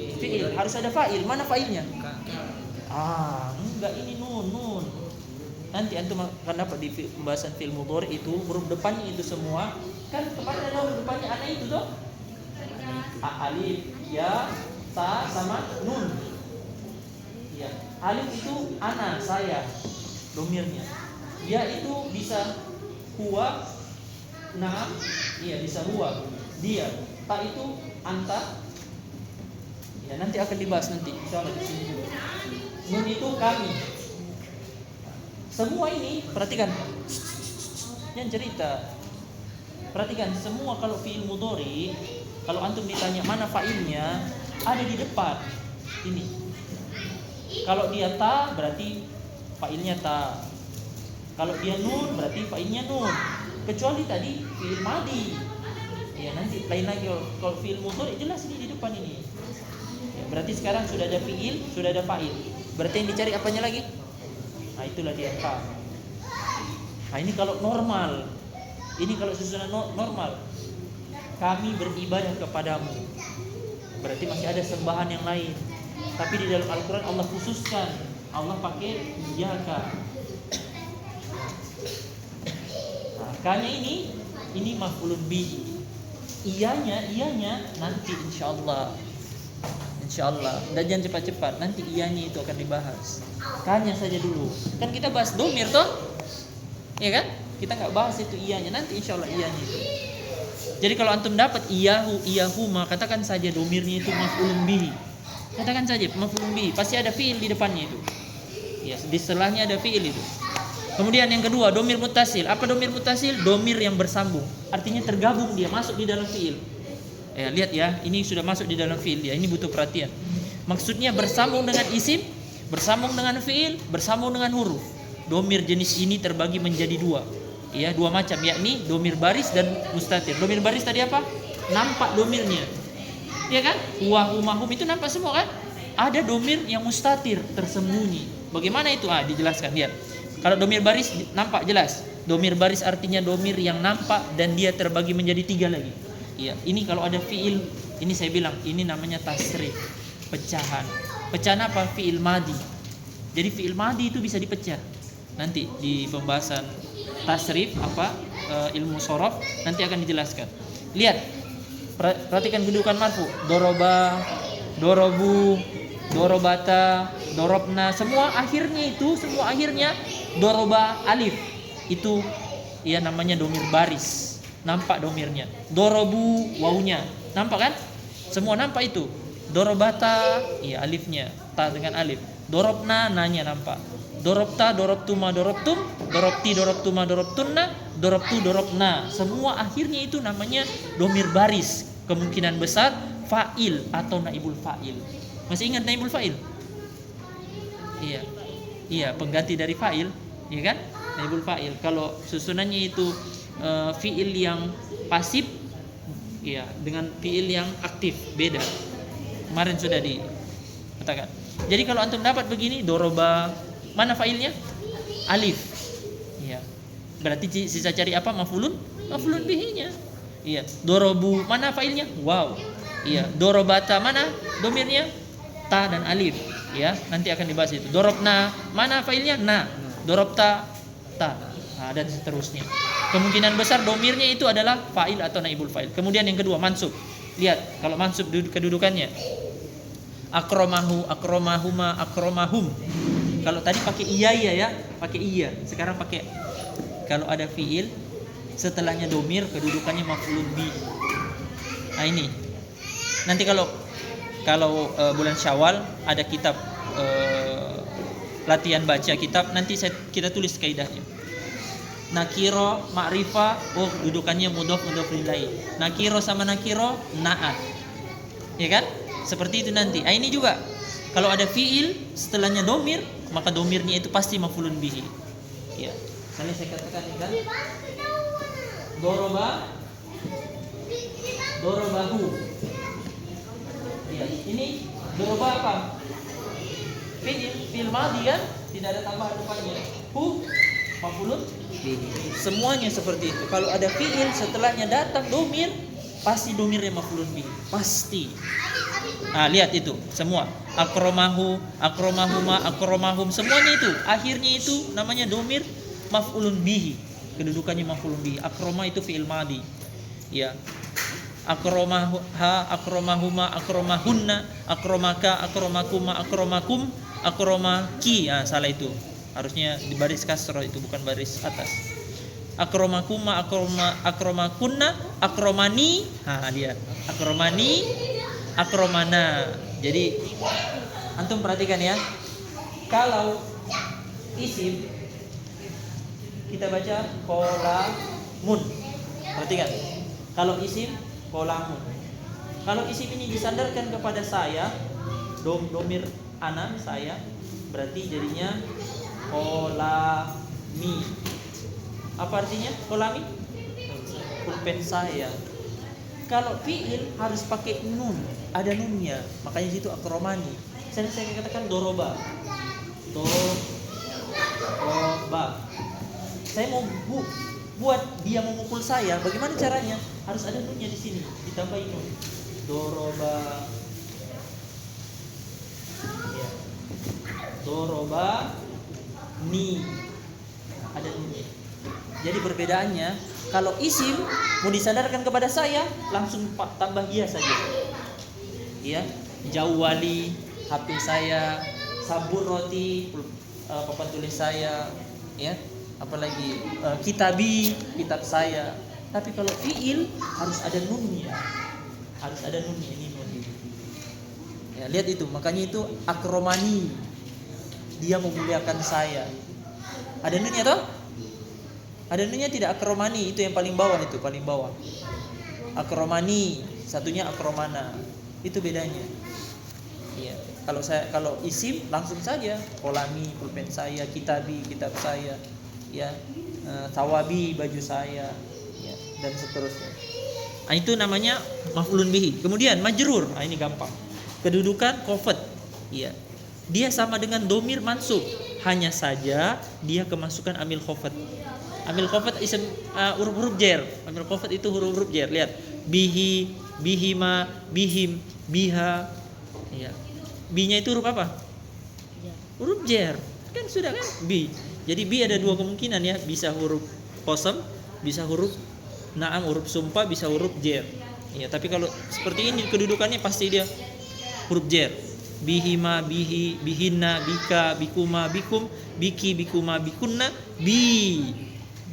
Fi'il, harus ada fa'il. Mana fa'ilnya? Enggak, ini nun. Nanti antum akan dapat di pembahasan fi'il mudhari itu huruf depannya itu semua. Kan kemarin ada huruf depannya ana itu toh? Alif, ya, ta sama nun. Ya, alif itu ana, saya, domirnya. Ya itu bisa huwa, na'am, iya bisa huwa, dia. Ta itu anta. Ya, nanti akan dibahas nanti. Insyaallah di sini juga. Nun itu kami. Semua ini perhatikan. Yang cerita. Perhatikan semua kalau fi'il mudhari, kalau antum ditanya mana fa'ilnya, ada di depan. Ini. Kalau dia ta berarti fa'ilnya ta. Kalau dia nun berarti fa'ilnya nun. Kecuali tadi fi'il madi. Ya, nanti lain lagi kalau fi'il mudhari jelas ini di depan ini. Berarti sekarang sudah ada fi'il, sudah ada fa'il. Berarti yang dicari apanya lagi? Nah, itulah dia ta. Nah, ini kalau normal. Ini kalau susunan normal. Kami beribadah kepadamu. Berarti masih ada sembahan yang lain. Tapi di dalam Al-Qur'an Allah khususkan. Allah pakai iyaka. Nah, kanya ini maf'ulun bihi. Iyanya nanti insyaallah. Dan jangan cepat-cepat, nanti iyanya itu akan dibahas. Kanya saja dulu. Kan kita bahas domir toh? Ya kan? Kita enggak bahas itu iyanya, nanti insyaallah iyanya itu. Jadi kalau antum dapat iyahu, iyahuma, katakan saja domirnya itu maf'ulun bihi. Katakan saja maf'ulun bihi, pasti ada fi'il di depannya itu. Ya, di setelahnya ada fi'il itu. Kemudian yang kedua, domir muttasil. Apa domir muttasil? Domir yang bersambung. Artinya tergabung dia, masuk di dalam fi'il. Ya, lihat ya, ini sudah masuk di dalam fi'il ya. Ini butuh perhatian. Maksudnya bersambung dengan isim, bersambung dengan fi'il, bersambung dengan huruf. Domir jenis ini terbagi menjadi dua. Ya, dua macam, yakni domir baris dan mustatir. Domir baris tadi apa? Nampak domirnya. Ya kan? Huwa, huma, hum itu nampak semua kan? Ada domir yang mustatir, tersembunyi. Bagaimana itu? Dijelaskan lihat. Kalau domir baris nampak jelas. Domir baris artinya domir yang nampak dan dia terbagi menjadi tiga lagi. Ya, ini kalau ada fiil, ini saya bilang ini namanya tasrif, pecahan. Pecahan apa? Fiil madi. Jadi fiil madi itu bisa dipecah. Nanti di pembahasan tasrif ilmu sorof nanti akan dijelaskan. Lihat, perhatikan kedudukan marfu. Doroba, dorobu, dorobata, dorobna, semua akhirnya doroba alif. Itu ya namanya domir baris. Nampak domirnya. Dorobu wawunya. Nampak kan? Semua nampak itu. Dorobata, iya alifnya, ta dengan alif. Dorobna, nanya nampak. Dorobta, dorobtuma, dorobtum, dorobti, dorobtuma, dorobtunna, dorobtu, dorobna. Semua akhirnya itu namanya domir baris. Kemungkinan besar fa'il atau naibul fa'il. Masih ingat naibul fa'il? Iya. Iya, pengganti dari fa'il, iya kan? Naibul fa'il. Kalau susunannya itu fi'il yang pasif, iya, dengan fi'il yang aktif, beda. Kemarin sudah dikatakan. Jadi kalau antum dapat begini, doroba, mana fa'ilnya? Alif. Iya. Berarti sisa cari apa? Maf'ulun bihinya. Iya. Dorobu, mana fa'ilnya? Wow. Iya. Dorobata, mana domirnya? Ta dan alif. Ya, nanti akan dibahas itu. Dorobna, mana failnya? Na. Dorobta, ta. Nah, dan seterusnya. Kemungkinan besar domirnya itu adalah fa'il atau naibul fa'il. Kemudian yang kedua, mansub. Lihat, kalau mansub kedudukannya. Akromahu, akromahuma, akromahum. Kalau tadi pakai iya ya, pakai iya. Sekarang pakai, kalau ada fi'il setelahnya domir, kedudukannya maf'ulun bi. Nah ini. Nanti kalau bulan Syawal ada kitab latihan baca kitab, nanti kita tulis kaidahnya. Nakiro, ma'rifah, dudukannya mudhof ilaih. Nakiro sama nakiro, na'at. Ya kan? Seperti itu nanti. Ini juga kalau ada fiil setelahnya domir, maka domirnya itu pasti maf'ulun bihi. Ya. Misalnya saya katakan ini kan, dorobahu. Ya, ini doroba apa? Fi'il madhi kan? Tidak ada tambahan depannya. Hu maf'ulun bihi. Semuanya seperti itu. Kalau ada fi'il setelahnya datang domir, pasti domirnya maf'ulun bihi. Pasti. Nah, lihat itu semua. Akromahu, akromahuma, akromahum, semuanya itu akhirnya itu namanya domir maf'ulun bihi. Kedudukannya maf'ulun bihi. Akroma itu fi'il madhi. Ya. Akromaha, akromahuma, akromahunna, akromaka, akromakuma, akromakum, akromaki. Salah itu. Harusnya di baris kasroh itu, bukan baris atas. Akromakuma, akromakunna, akromani. Lihat. Akromani, akromana. Jadi antum perhatikan ya. Kalau isim kita baca qolamun. Perhatikan. Kalau isim qolamun. Kalau isim ini disandarkan kepada saya, domir ana saya, berarti jadinya qolami. Apa artinya qolami? Pulpen saya. Kalau fi'il harus pakai nun, ada nunnya, makanya situ akromani. Saya katakan doroba. Saya mau buat dia memukul saya, bagaimana caranya? Harus ada nunnya di sini, ditambahin nun. Doroba. Ya. Doroba ni. Ada nunnya. Jadi perbedaannya, kalau isim mau disandarkan kepada saya, langsung tambah dia saja. Ya, jawali, HP saya, sabun roti, papan tulis saya, ya. Apalagi kitabi, kitab saya. Tapi kalau fiil harus ada nunnya. Harus ada nunnya, ini nun. Ya, lihat itu, makanya itu akromani. Dia memuliakan saya. Ada nunnya toh? Ada nunnya tidak? Akromani itu yang paling bawah itu, paling bawah. Akromani, satunya akromana. Itu bedanya. Iya. Kalau isim langsung saja kolami, pulpen saya, kitabi, kitab saya, ya, tawabi, baju saya, ya, dan seterusnya. Itu namanya maf'ulun bihi. Kemudian majrur. Ini gampang. Kedudukan khafad. Iya. Dia sama dengan domir mansub, hanya saja dia kemasukan amil khafad. Amil khafad isim huruf-huruf jar. Amil khafad itu huruf-huruf jar. Lihat. Bihi, bihima, bihim, biha. Ya. Bi-nya itu huruf apa? Huruf jar. Kan sudah kan? Bi. Jadi bi ada dua kemungkinan ya, bisa huruf qasam, bisa huruf na'am, huruf sumpah, bisa huruf jar. Ya, tapi kalau seperti ini kedudukannya pasti dia huruf jar. Bihima, bihi, bihinna, bika, bikuma, bikum, biki, bikuma, bikunna,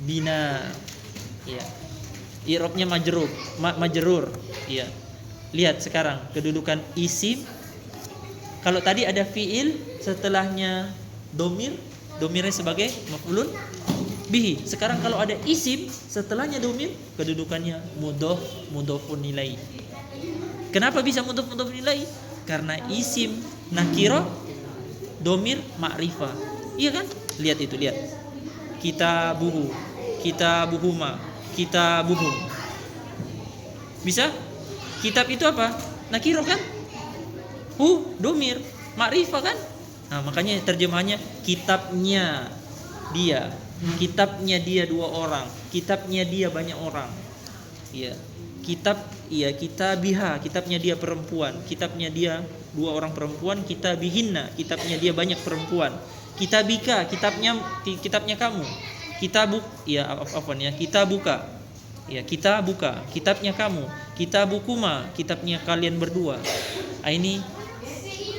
bina. Ya. I'rabnya majrur. Iya. Lihat sekarang kedudukan isim. Kalau tadi ada fiil setelahnya domir, domirnya sebagai maf'ulun bihi. Sekarang kalau ada isim setelahnya domir, kedudukannya mudhof mudhofun ilaih. Kenapa bisa mudhof mudhofun ilaih? Karena isim nakirah domir ma'rifah. Iya kan? Lihat itu, lihat. Kitabuhu, kitabuhuma, kitabuhum. Bisa? Kitab itu apa? Nakirah kan? Domir, ma'rifah kan? Nah, makanya terjemahannya kitabnya dia. Kitabnya dia 2 orang, kitabnya dia banyak orang. Iya. Kitab, iya, kitabiha, kitabnya dia perempuan, kitabnya dia 2 orang perempuan, kitabihinna, kitabnya dia banyak perempuan. Kitabika, kitabnya kamu. Kitabuk, ya apa ya? Kitabuka. Ya, kita buka, kitabnya kamu. Kitabukuma, kitabnya kalian berdua. Nah, ini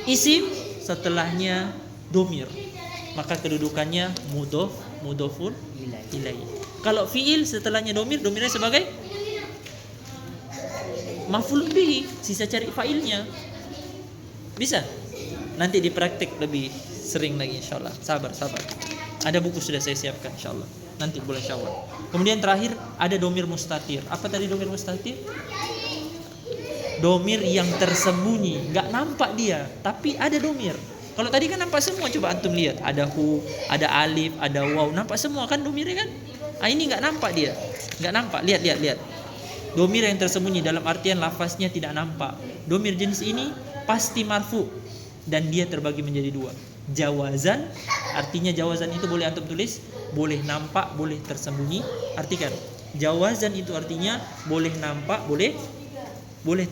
isim setelahnya domir, maka kedudukannya mudhof mudhofun ilaih. Kalau fiil setelahnya domir, domirnya sebagai maf'ul bihi, sisa cari fa'ilnya. Bisa? Nanti dipraktik lebih sering lagi insyaallah. Sabar. Ada buku sudah saya siapkan insyaallah. Nanti bulan Syawal. Kemudian terakhir ada domir mustatir. Apa tadi domir mustatir? Domir yang tersembunyi, nggak nampak dia, tapi ada domir. Kalau tadi kan nampak semua, coba antum lihat, ada hu, ada alif, ada waw, nampak semua kan domirnya kan? Ini nggak nampak dia, nggak nampak. Lihat. Domir yang tersembunyi dalam artian lafaznya tidak nampak. Domir jenis ini pasti marfu dan dia terbagi menjadi 2. Jawazan, artinya jawazan itu boleh antum tulis, boleh nampak, boleh tersembunyi. Artikan, jawazan itu artinya boleh nampak, boleh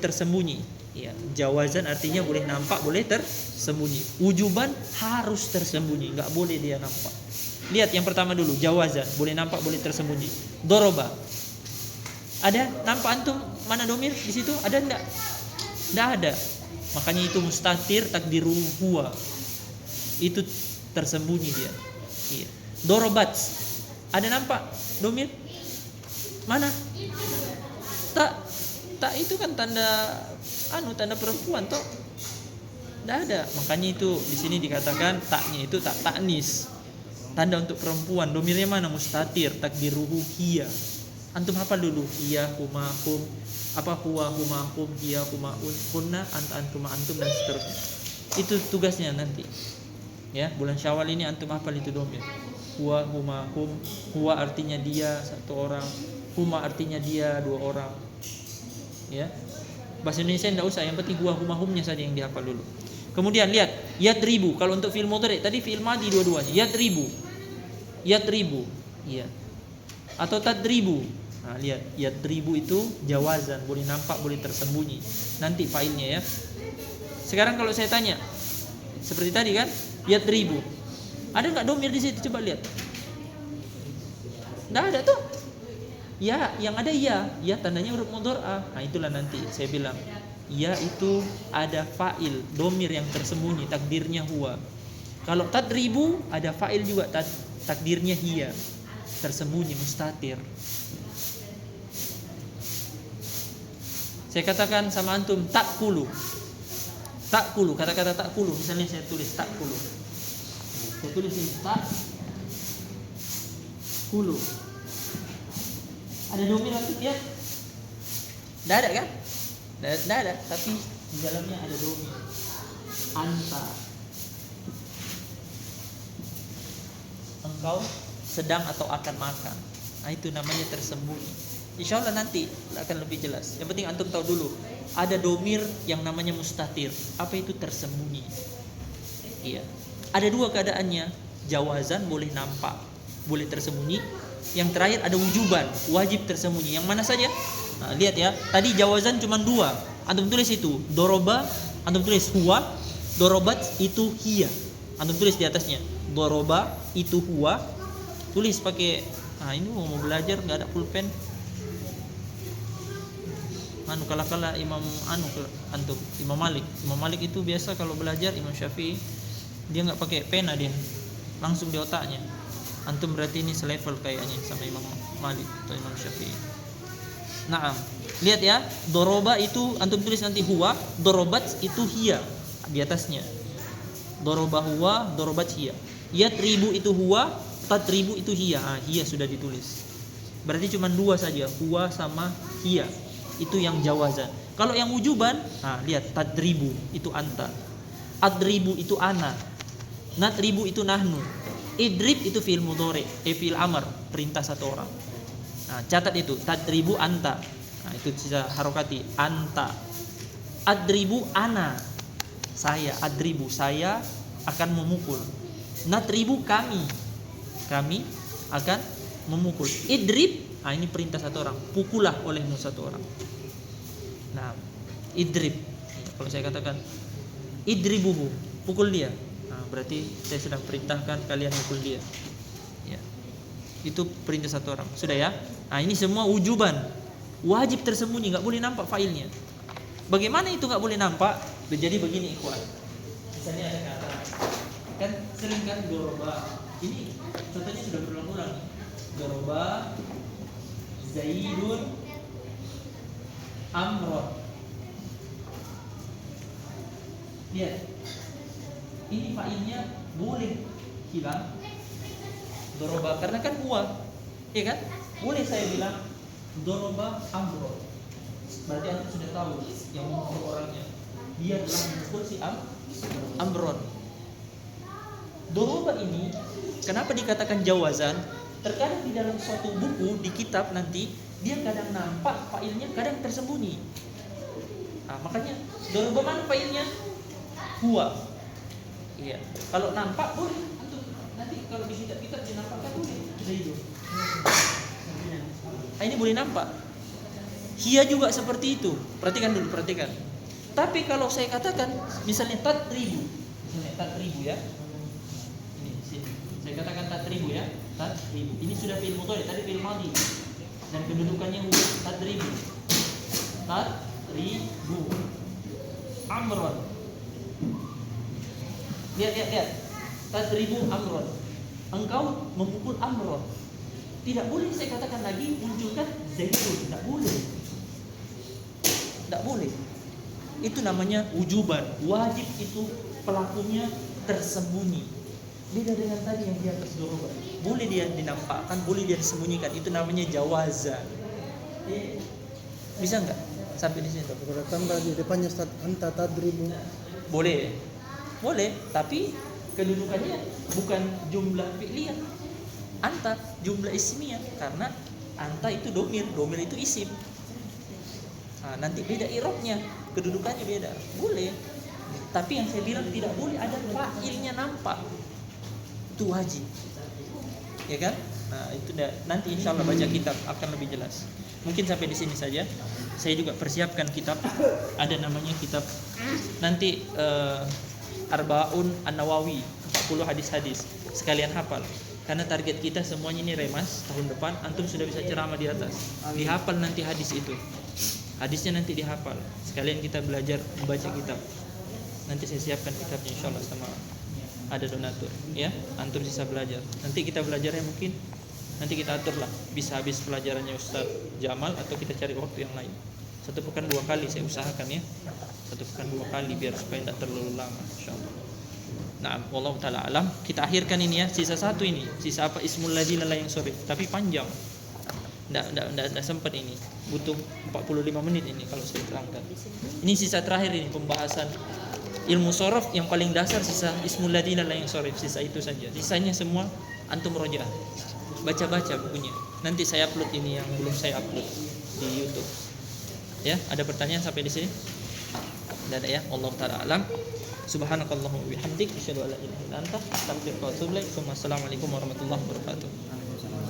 tersembunyi. Ya, jawazan artinya boleh nampak, boleh tersembunyi. Wujuban harus tersembunyi, nggak boleh dia nampak. Lihat yang pertama dulu, jawazan boleh nampak, boleh tersembunyi. Doroba, ada nampak antum mana domir di situ? Ada enggak? Enggak ada. Makanya itu mustatir takdiru huwa. Itu tersembunyi dia. Iya. Dorobat, ada nampak domir? Mana? Tak itu kan tanda perempuan toh. Tidak ada. Makanya itu di sini dikatakan taknya itu tak taknis. Tanda untuk perempuan. Domirnya mana? Mustatir, takdiruhu hiya. Antum hafal dulu. Hiya, huma, hum. Apa huwa, huma, hum, hiya, huma, kunna, anta, antuma, antum dan seterusnya. Itu tugasnya nanti. Ya, bulan Syawal ini antum hafal itu domir. Huwa, huma, hum. Huwa artinya dia 1 orang. Huma artinya dia 2 orang. Ya, bahasa Indonesia tidak usah, yang penting huwa huma humnya saja yang dihafal dulu. Kemudian lihat yadribu, kalau untuk fi'il mudhari tadi fi'il madhi dua-duanya. Yadribu, iya, atau tadribu. Nah, lihat yadribu itu jawazan, boleh nampak, boleh tersembunyi. Nanti fa'ilnya ya. Sekarang kalau saya tanya seperti tadi kan, yadribu, ada nggak domir di situ? Coba lihat. Nggak ada tuh. Ya, yang ada ya tandanya huruf mudhari'ah. Nah, itulah nanti saya bilang. Ya itu ada fa'il, domir yang tersembunyi, takdirnya huwa. Kalau tadribu ada fa'il juga, takdirnya hiya, tersembunyi, mustatir. Saya katakan sama antum takulu, kata-kata takulu. Misalnya saya tulis takulu, saya tulis ini takulu. Ada domir antum lihat? Tidak ada kan? Tidak ada, tapi di dalamnya ada domir. Anta, engkau sedang atau akan makan. Nah, itu namanya tersembunyi. Insya Allah nanti akan lebih jelas. Yang penting antum tahu dulu, ada domir yang namanya mustatir. Apa itu tersembunyi? Iya. Ada 2 keadaannya. Jawazan boleh nampak, boleh tersembunyi. Yang terakhir ada wujuban, wajib tersembunyi. Yang mana saja? Nah, lihat ya. Tadi jawazan cuma 2. Antum tulis itu doroba, antum tulis huwa. Dorobat itu hiya. Antum tulis di atasnya doroba itu huwa. Tulis pakai. Nah, ini mau belajar nggak ada pulpen. Kala Imam antum Imam Malik itu biasa kalau belajar Imam Syafi'i dia nggak pakai pena, dia langsung di otaknya. Antum berarti ini selevel kayaknya sama Imam Malik atau Imam Syafi'i. Naam. Lihat ya, doroba itu antum tulis nanti huwa, dorobat itu hiya di atasnya. Doroba huwa, dorobat hiya. Yatribu itu huwa, tatribu itu hiya. Hiya sudah ditulis. Berarti cuma dua saja, huwa sama hiya. Itu yang jawazan. Kalau yang wujuban, lihat tadribu itu anta. Adribu itu ana. Natribu itu nahnu. Idrib itu fi'il mudhari, fi'il amr, perintah satu orang. Catat itu, tadribu anta. Itu bisa harokati anta. Adribu ana. Saya, adribu saya akan memukul. Natribu kami. Kami akan memukul. Idrib, ini perintah satu orang. Pukullah olehmu satu orang. Nah, idrib. Kalau saya katakan idribuhu, pukul dia. Berarti saya sedang perintahkan kalian pukul dia. Ya. Itu perintah satu orang. Sudah ya? Ini semua wujuban. Wajib tersembunyi, enggak boleh nampak failnya. Bagaimana itu enggak boleh nampak? Jadi begini ikhwan. Misalnya ada kata kan sering kan doroba. Ini contohnya sudah berulang-ulang. Doroba Zaidun Amron. Lihat. Ini failnya boleh hilang doroba karena kan huwa. Iya kan? Boleh saya bilang doroba Amron. Berarti anda sudah tahu yang memukul orangnya. Dia telah memukul si Amron. Doroba ini kenapa dikatakan jawazan? Terkadang di dalam suatu buku di kitab nanti dia kadang nampak failnya, kadang tersembunyi. Makanya doroba mana failnya? Huwa. Iya. Kalau nampak boleh. Nanti kalau di kitab-kitab dinampakkan boleh. Zaidun. Ini boleh nampak. Hiya juga seperti itu. Perhatikan dulu, perhatikan. Tapi kalau saya katakan misalnya tatribu. Misalnya tatribu ya. Ini sini. Saya katakan tatribu ya. Tatribu. Ini sudah fi'il mudhari, tadi fi'il madhi. Dan kedudukannya huwa tatribu. Tatribu. Amron. Lihat. Tatribu Amron. Engkau memukul Amron. Tidak boleh saya katakan lagi munculkan Zaidun. Tidak boleh. Tidak boleh. Itu namanya wujuban. Wajib itu pelakunya tersembunyi. Beda dengan tadi yang di atas doroba. Boleh dia dinampakkan, boleh dia disembunyikan. Itu namanya jawazan. Bisa enggak? Sampai di sini. Kalau tambah di depannya anta tadribu. Boleh. Boleh, tapi kedudukannya bukan jumlah fi'liyah. Anta jumlah ismiyah karena anta itu domir itu isim. Nanti beda i'rabnya, kedudukannya beda. Boleh. Tapi yang saya bilang tidak boleh ada fa'ilnya nampak. Itu wajib. Ya kan? Itu nanti insyaallah baca kitab akan lebih jelas. Mungkin sampai di sini saja. Saya juga persiapkan kitab. Ada namanya kitab nanti Arbaun An-Nawawi, 40 hadis-hadis. Sekalian hafal. Karena target kita semuanya ini remas tahun depan antum sudah bisa ceramah di atas. Dihafal nanti hadis itu. Hadisnya nanti dihafal. Sekalian kita belajar membaca kitab. Nanti saya siapkan kitabnya insyaallah sama ada donatur ya. Antum bisa belajar. Nanti kita belajarnya mungkin nanti kita aturlah bisa habis pelajarannya Ustaz Jamal atau kita cari waktu yang lain. 1 pekan 2 kali saya usahakan ya. 1 pekan 2 kali biar supaya tidak terlalu lama insyaallah. Nah, wallahu taala alam. Kita akhirkan ini ya, sisa satu ini. Sisa apa? Ismul ladzina la yansharif, tapi panjang. Enggak sempat ini. Butuh 45 menit ini kalau saya terangkan. Ini sisa terakhir ini pembahasan ilmu sharaf yang paling dasar sisa ismul ladzina la yansharif, sisa itu saja. Sisanya semua antum murojaah. Baca-baca bukunya. Nanti saya upload ini yang belum saya upload di YouTube. Ya, ada pertanyaan sampai di sini? Tidak ada ya. Allah taala alam. Subhanakallahumma wa bihamdik asyhadu an la ilaha illa anta astaghfiruka wa atubu ilaik. Assalamualaikum warahmatullahi wabarakatuh.